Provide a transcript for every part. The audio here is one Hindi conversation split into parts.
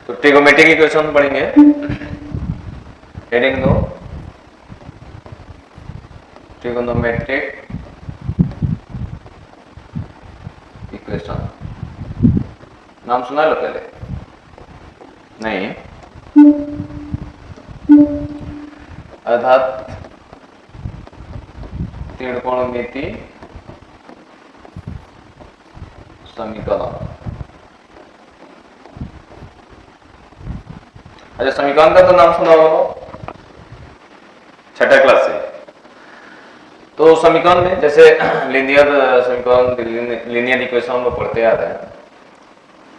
तो ट्रिगोमेट्रिक इक्वेशन पढ़ेंगे। हेडिंग दो ट्रिगोनोमेट्रिक इक्वेशन। नाम सुना लो पहले, नहीं? अर्थात त्रिकोणमिति समीकरण। अच्छा, समीकरण का तो नाम सुना होगा छठा क्लास से। तो समीकरण में जैसे लीनियर समीकरण, लीनियर इक्वेशन हम लोग पढ़ते आ रहे हैं,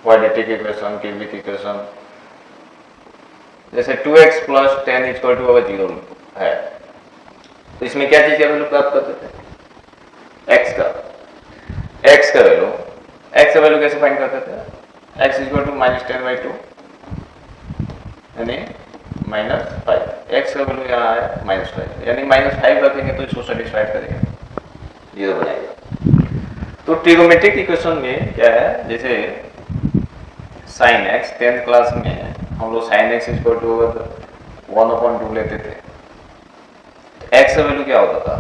क्वाड्रेटिक इक्वेशन, क्यूबिक इक्वेशन। जैसे 2x + 10 = अगर 0 है तो इसमें क्या चीज का वैल्यू प्राप्त करते थे? x का वैल्यू कैसे फाइंड करते थे? x = -10/2 यानी -5। x का वैल्यू यहाँ है -5, यानी -5 रखेंगे तो इसको सेटिस्फाइड करेगा, 0 बनाएगा। तो ट्रिगोमेट्रिक इक्वेशन में क्या है, जैसे sin x 10th क्लास में हम लोग sin x = 1/2 लेते थे। तो x का वैल्यू क्या होता था,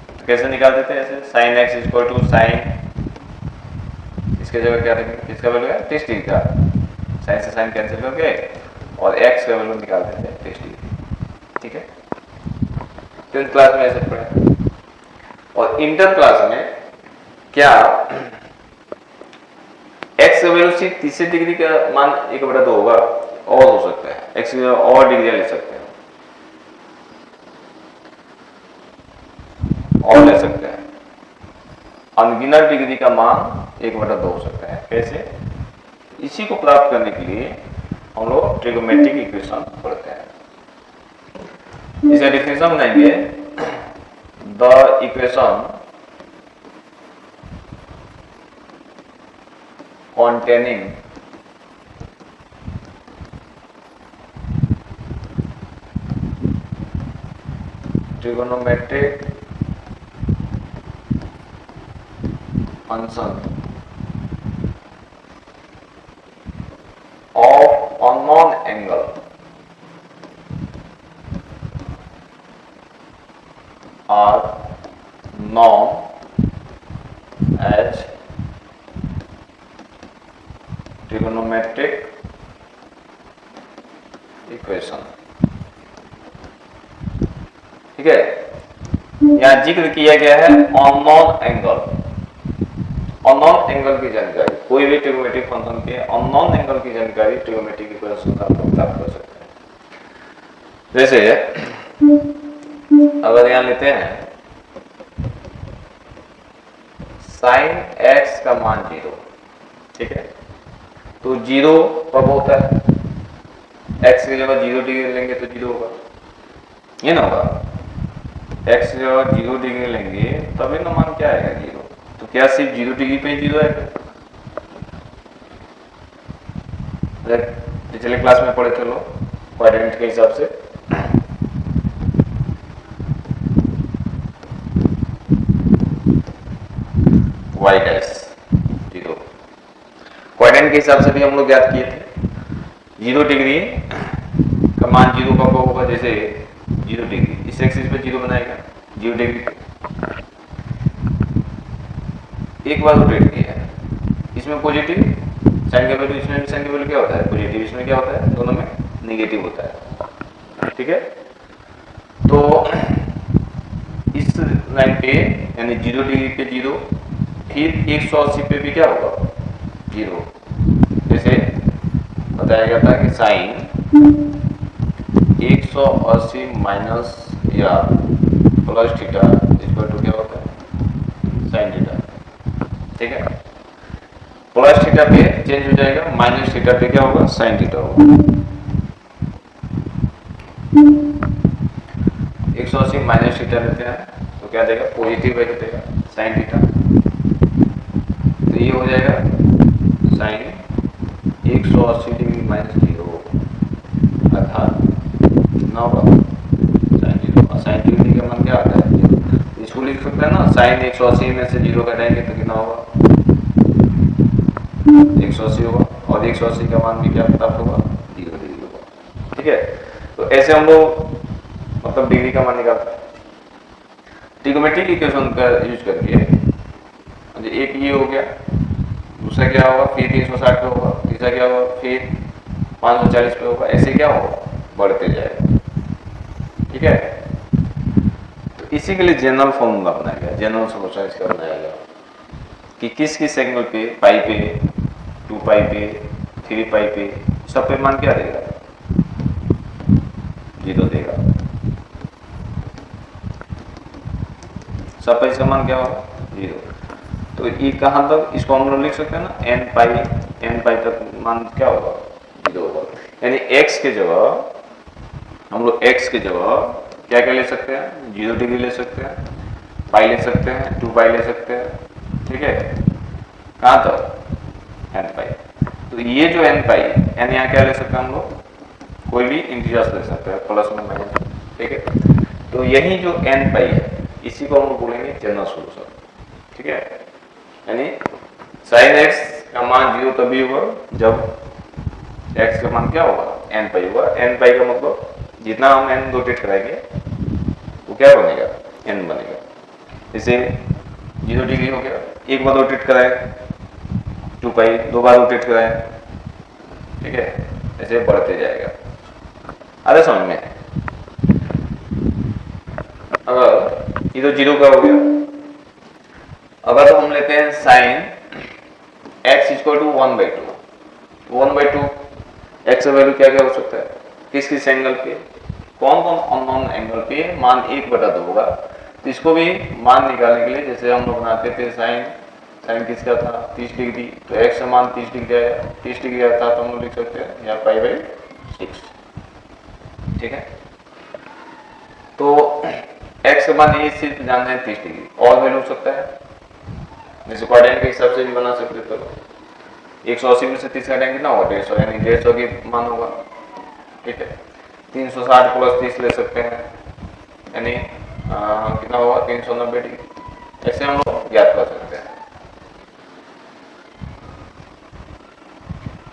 तो कैसे निकालते थे? ऐसे sin x = sin, इसके जगह क्या रखेंगे, इसका वैल्यू है 30 डिग्री का, sin से sin कैंसिल करके और x का वैल्यू निकालते थे 30 डिग्री। ठीक है, 10th क्लास में ऐसे पढ़े। और इंटर क्लास में क्या x का वैल्यू सिर्फ 30 डिग्री का मान 1/2 होगा, और हो सकता है x और डिग्री ले सकते हैं, और ले सकते हैं। अनगिनत डिग्री का मान 1/2 हो सकता है। कैसे? इसी को प्राप्त करने के लिए हम लोग ट्रिगोमेट्रिक इक्वेशन पढ़ते हैं। इसका डिफिनेशन बनाएंगे, the equation containing trigonometric function of unknown angle are known as trigonometric equation. ठीक है, यहां जिक्र किया गया है अननोन एंगल। अननोन एंगल की जानकारी, कोई भी ट्रिगोनोमेट्रिक फंक्शन के अननोन एंगल की जानकारी ट्रिगोनोमेट्रिक इक्वेशन से आप प्राप्त कर सकते हैं। जैसे अगर यहां लेते हैं sin x का मान 0, ठीक है, तो 0 कब होता है? x की जगह 0 डिग्री लेंगे तो 0 होगा, ये ना होगा? x की जगह 0 डिग्री लेंगे तभी ना मान क्या आएगा? 0। तो क्या सिर्फ 0 डिग्री पे 0 आएगा? पिछले क्लास में पढ़े थे लोग क्वाड्रेंट के हिसाब से। y डैश 0 क्वाड्रेंट के हिसाब से भी हम लोग याद किए थे। 0 डिग्री का मान 0 कब होगा? जैसे 0 डिग्री इस एक्सिस पे 0 बनाएगा, 0 डिग्री पे एक बार रोटेट किया है, इसमें पॉजिटिव साइन का वैल्यू, इसमें भी साइन का वैल्यू क्या होता है? पॉजिटिव। इसमें क्या होता है? दोनों में नेगेटिव होता है। ठीक है, तो इस लाइन पे यानी 0 डिग्री पे 0, फिर 180 पे भी क्या होगा? 0। जैसे बताया गया था कि साइन 180 माइनस या प्लस थीटा इक्वल टू क्या होता है? Sine theta. ठीक है, प्लस थीटा पे चेंज हो जाएगा, माइनस थीटा पे क्या होगा? साइन थीटा होगा। 180 माइनस थीटा लेते हैं तो क्या देगा? पॉजिटिव वैल्यू देगा साइन थीटा। तो ये हो जाएगा साइन 180 डिग्री माइनस 0 अर्थात कितना होगा? साइन 0। और साइन डिग्री का मान क्या आता है? इसको लिख सकते हैं ना, साइन 180 में से 0 घटाएंगे तो कितना होगा? 180 होगा। और और 180 का मान भी क्या प्राप्त होगा, 0 डिग्री होगा। ठीक है, तो ऐसे हम लोग मतलब डिग्री का मान निकालते हैं ट्रिग्नोमेट्रिक इक्वेशन का यूज करके। एक ये हो गया, दूसरा क्या होगा, फिर 360 पे होगा, तीसरा क्या होगा, फिर 540 पे होगा, ऐसे क्या होगा, बढ़ते जाएगा। ठीक है, तो इसी के लिए जनरल फॉर्मूला बनाया गया, जनरल सोल्यूशन इसका बनाया गया कि किस किस एंगल पे, पाई पे, 2 पाई पे, 3 पाई पे, सब पे मान क्या देगा, 0 देगा। सब पे इसका मान क्या होगा, 0। तो ये कहाँ तक, इसको हम लोग लिख सकते हैं ना, n पाई तक मान क्या होगा, 0 होगा। यानी x के जगह हम लोग x के जगह क्या क्या ले सकते हैं, 0 डिग्री ले सकते हैं, पाई ले सकते हैं, 2 पाई ले सकते हैं। ठीक है, कहाँ तक, n पाई। तो ये जो n पाई, n यहाँ क्या ले सकते हैं हम लोग, कोई भी इंटीजर्स ले सकते हैं, प्लस में माइनस। ठीक है, तो यही जो n पाई है इसी को हम लोग बोलेंगे जनरल सोल्यूशन। ठीक है, यानी साइन x का मान 0 तभी होगा जब x का मान क्या होगा, n पाई होगा। n पाई का मतलब जितना हम n रोटेट कराएंगे वो क्या बनेगा, n बनेगा। जैसे 0 डिग्री हो गया, एक बार रोटेट कराए, 2 पाई 2 बार रोटेट कराए। ठीक है, ऐसे बढ़ते जाएगा। अरे समझ में, अगर ये तो 0 का हो गया, अगर तो हम लेते हैं sine x equal to 1/2, 1/2 x का वैल्यू क्या क्या हो सकता है, किस किस एंगल पे, कौन कौन अननोन एंगल पे मान 1/2 होगा। तो इसको भी मान निकालने के लिए जैसे हम लोग बनाते थे, साइन किसका था, 30 डिग्री, तो x का मान 30 डिग्री आया, 30 डिग्री आता तो हम लोग लिख सकते हैं या π/6। ठीक है, तो x का मान ये सिर्फ जानना है 30 डिग्री, और वैल्यू हो सकता है, जैसे क्वाड्रेंट के हिसाब से भी बना सकते थे। तो 180 में से 30 घटाएंगे कितना होगा, 150, यानी 150 की मान होगा। ठीक है, 360 प्लस 30 ले सकते हैं, यानी कितना होगा, 390 डिग्री। ऐसे हम लोग ज्ञात कर सकते हैं।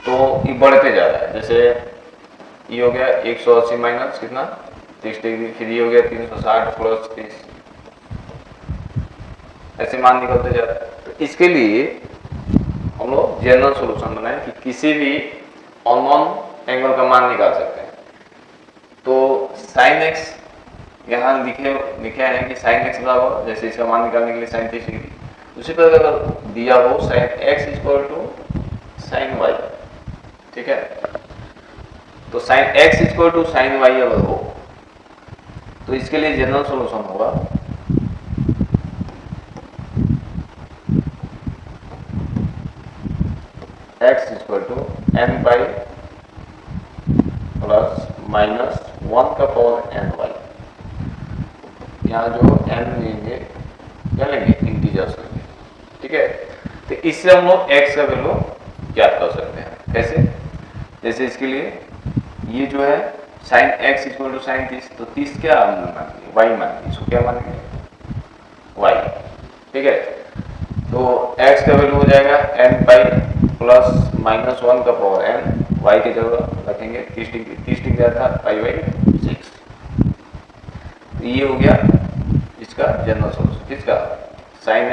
तो ये बढ़ते जा रहा है, जैसे ये हो गया 180 माइनस कितना, 30 डिग्री, फिर ये हो गया 360 प्लस 30, ऐसे मान निकलते जा रहा है। तो इसके लिए हम लोग जनरल सॉल्यूशन बनाए कि किसी भी अननोन एंगल का मान निकाल सकते हैं। तो साइन एक्स यहाँ लिखे हैं कि साइन एक्स बराबर, जैसे इसका मान निकालने के लिए साइन 30 डिग्री, उसी पर अगर दिया हो sine x equal to sine y. ठीक है, तो sine x equal to sine y अगर हो तो इसके लिए जनरल सॉल्यूशन होगा x equal to n by plus minus 1 का पावर n वाई। यहाँ जो n लेंगे क्या लेंगे, इंटीजर्स लेंगे। ठीक है, तो इससे हम लोग x का वैल्यू ज्ञात कर सकते हैं। कैसे, जैसे इसके लिए ये जो है sine x equal to sine 30, तो 30 क्या मानेंगे, y मानेंगे, इसको क्या मानेंगे, y। ठीक है, तो x का वैल्यू हो जाएगा n पाई प्लस माइनस 1 का पावर n, y की जगह रखेंगे 30 डिग्री, 30 डिग्री था π/6। तो ये हो गया इसका जनरल सोल्यूशन, किसका, साइन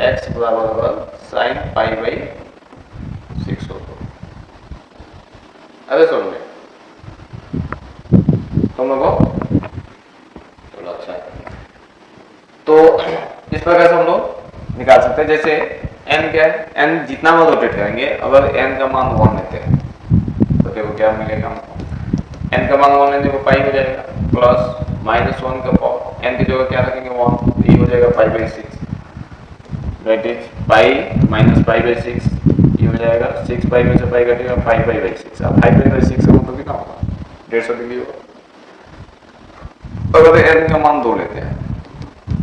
x बराबर साइन π/6 होगा। अरे सुन में तुम लोगों, चलो अच्छा है। तो इस प्रकार से हम लोग निकाल सकते हैं। जैसे n क्या है, n जितना हम रोटेट करेंगे, अगर n का मान 1 लेते हैं तो देखो क्या मिलेगा हमको, n का मान 1 लेने को पाई हो जाएगा प्लस माइनस 1 का पावर, n की जगह क्या रखेंगे 1, ये हो जाएगा π/6, दैट इज पाई माइनस π/6, ये हो जाएगा 6 पाई में से पाई कटेगा 5π/6। अब 5π/6 का मतलब कितना होगा, 150 डिग्री होगा। अगर n का मान 2 लेते हैं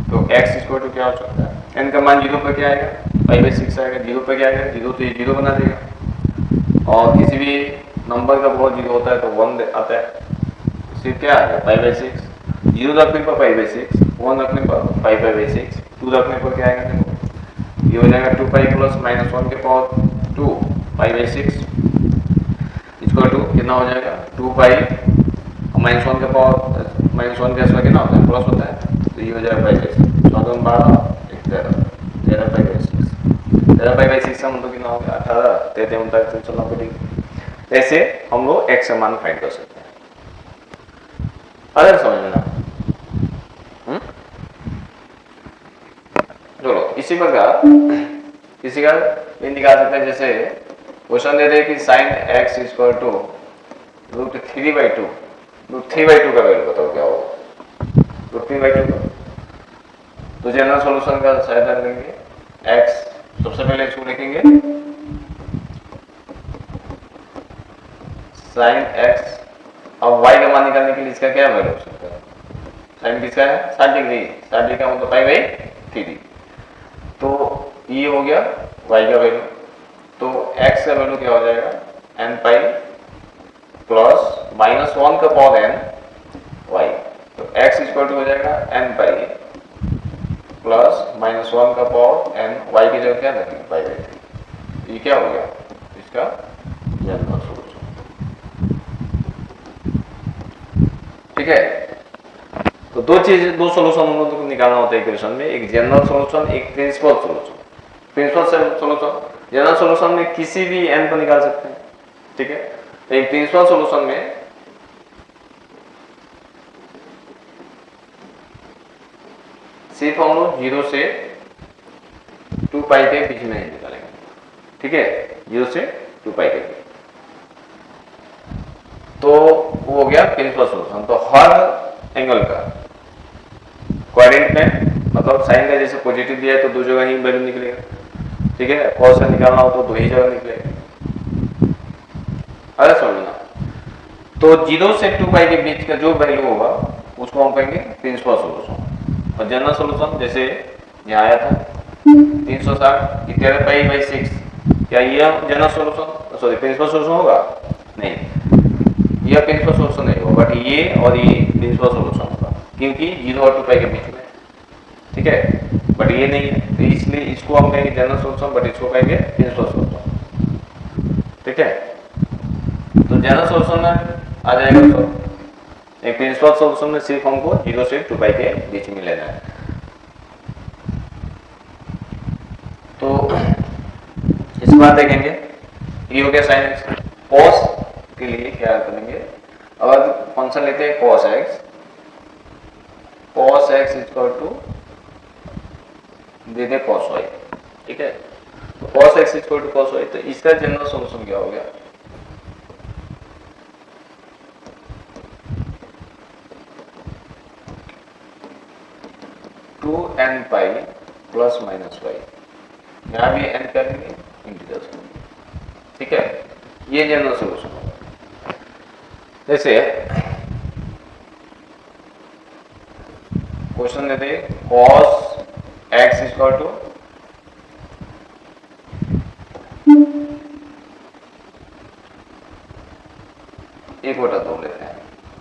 तो x इक्वल टू क्या हो सकता है, n का मान 0 पर क्या आएगा, π/6 आएगा, 0 पर क्या आएगा, 0 तो ये 0 बना देगा, और किसी भी नंबर का बहुत 0 होता है तो 1 आता है, फिर क्या आएगा π/6, 0 रखने पर π/6, 1 रखने पर 5π/6, 2 रखने पर क्या आएगा, देखो ये हो जाएगा 2 पाई प्लस माइनस 1 के power 2 pi by 6 equal to कितना हो जाएगा 2 पाई माइनस 1 के पावर माइनस 1 के आसपास कितना होता है प्लस होता है तो ये हो जाएगा पाई by 6 14 12 13 pi by 6 13 pi by 6 का मतलब कितना हो गया 18 13 39 390 डिग्री। ऐसे हम लोग x का मान फाइंड कर सकते हैं। अगर समझ में ना चलो इसी प्रकार किसी का भी निकाल सकते हैं। जैसे क्वेश्चन दे रहे कि sine x equal to root 3/2 root 3/2 का वैल्यू बताओ क्या होगा रूट 3/2 का। तो जनरल सॉल्यूशन का सहायता लेंगे x सबसे पहले इसको लिखेंगे साइन x। अब y का मान निकालने के लिए इसका क्या वैल्यू हो सकता है साइन किसका है 60 डिग्री 60 डिग्री का मतलब पाई बाई 3 तो ये हो गया y का वैल्यू। तो x का वैल्यू क्या हो जाएगा n पाई प्लस माइनस 1 का पावर n y। तो x इक्वल टू हो जाएगा n पाई प्लस माइनस 1 का पावर n y की जगह क्या रखेंगे पाई बाई 3। ये क्या हो गया इसका जनरल सॉल्यूशन। ठीक है तो दो सॉल्यूशन हम लोग को निकालना होता है इक्वेशन में एक जनरल सॉल्यूशन एक principal solution. Principal solution general solution में किसी भी n को निकाल सकते हैं। ठीक है तो एक प्रिंसिपल सॉल्यूशन में सिर्फ हम लोग 0 से 2 पाई के बीच में निकालेंगे। ठीक है 0 से 2 पाई के बीच तो वो हो गया प्रिंसिपल सॉल्यूशन। तो हर एंगल का क्वाड्रेंट में मतलब साइन का जैसे पॉजिटिव दिया है तो दो जगह ही वैल्यू निकलेगा। ठीक है कॉस का निकालना हो तो दो ही जगह निकलेगा। अरे समझना तो 0 से 2 पाई के बीच का जो वैल्यू होगा उसको हम कहेंगे प्रिंसिपल सॉल्यूशन। और जनरल सॉल्यूशन जैसे यहाँ आया था 360 13 पाई बाई 6 क्या ये general solution sorry principal solution होगा नहीं यह प्रिंसिपल सॉल्यूशन नहीं होगा बट ये और ये प्रिंसिपल सॉल्यूशन होगा क्योंकि 0 और 2 पाई के बीच में। ठीक है बट ये नहीं है तो इसलिए इसको हम कहेंगे जनरल सॉल्यूशन बट इसको कहेंगे प्रिंसिपल सॉल्यूशन। ठीक है तो जनरल सॉल्यूशन में आ जाएगा तो एक प्रिंसिपल सॉल्यूशन में सिर्फ हमको 0 से 2 पाई के बीच में लेना है। तो इस बार देखेंगे ये हो गया साइन एक्स। कॉस के लिए क्या करेंगे अगर फंक्शन लेते हैं cos x इक्वल टू दे दे cos y। ठीक है तो cos x equal to cos y तो इसका जनरल सॉल्यूशन क्या हो गया 2n pi plus minus y। यहाँ भी n कर लेंगे इंटीग्रल। ठीक है ये जनरल सॉल्यूशन होगा। जैसे क्वेश्चन देते cos x इक्वल टू एक बटा दो लेते हैं।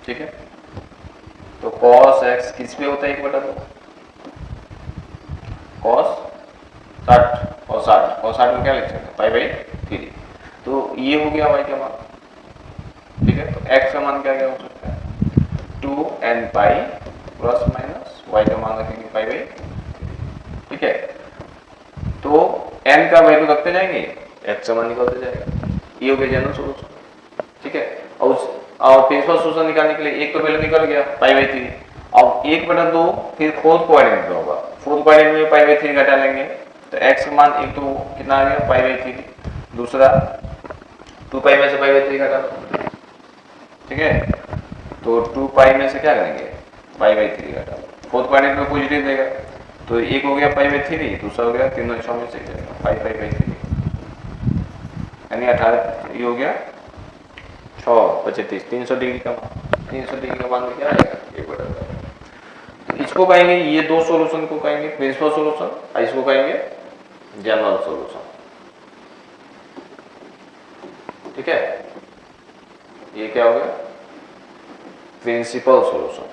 ठीक है तो cos x किस पे होता है 1/2 cos 60 और 60 में क्या लिख सकते हैं पाई बाई 3। तो ये हो गया y का मान। ठीक है तो x का मान क्या क्या हो सकता है 2n pi plus minus y का मान रखेंगे पाई बाई। ठीक है तो n का वैल्यू रखते जाएंगे x का मान निकलते जाएगा। ये हो गया जनरल सॉल्यूशन। ठीक है और प्रिंसिपल सॉल्यूशन निकालने के लिए एक तो वैल्यू निकल गया पाई बाई 3। अब 1/2 फिर फोर्थ क्वाड्रेंट में होगा फोर्थ क्वाड्रेंट में पाई बाई 3 घटा लेंगे तो x का मान एक तो कितना आ गया पाई बाई 3 दूसरा 2 पाई में से पाई बाई 3 घटा लो। ठीक है तो 2 पाई में से क्या करेंगे पाई बाई 3 घटा लो फोर्थ क्वाड्रेंट में पॉजिटिव देगा तो एक हो गया पाई बाई 3 दूसरा हो गया 3 और 6 में से पाई पाई बाई 3 यानी 18 ये हो गया 6 25 300 डिग्री का मान 300 डिग्री का मान क्या आएगा 1/2। इसको कहेंगे ये दो सॉल्यूशन को कहेंगे प्रिंसिपल सॉल्यूशन और इसको कहेंगे जनरल सॉल्यूशन। ठीक है ये क्या हो गया प्रिंसिपल सॉल्यूशन।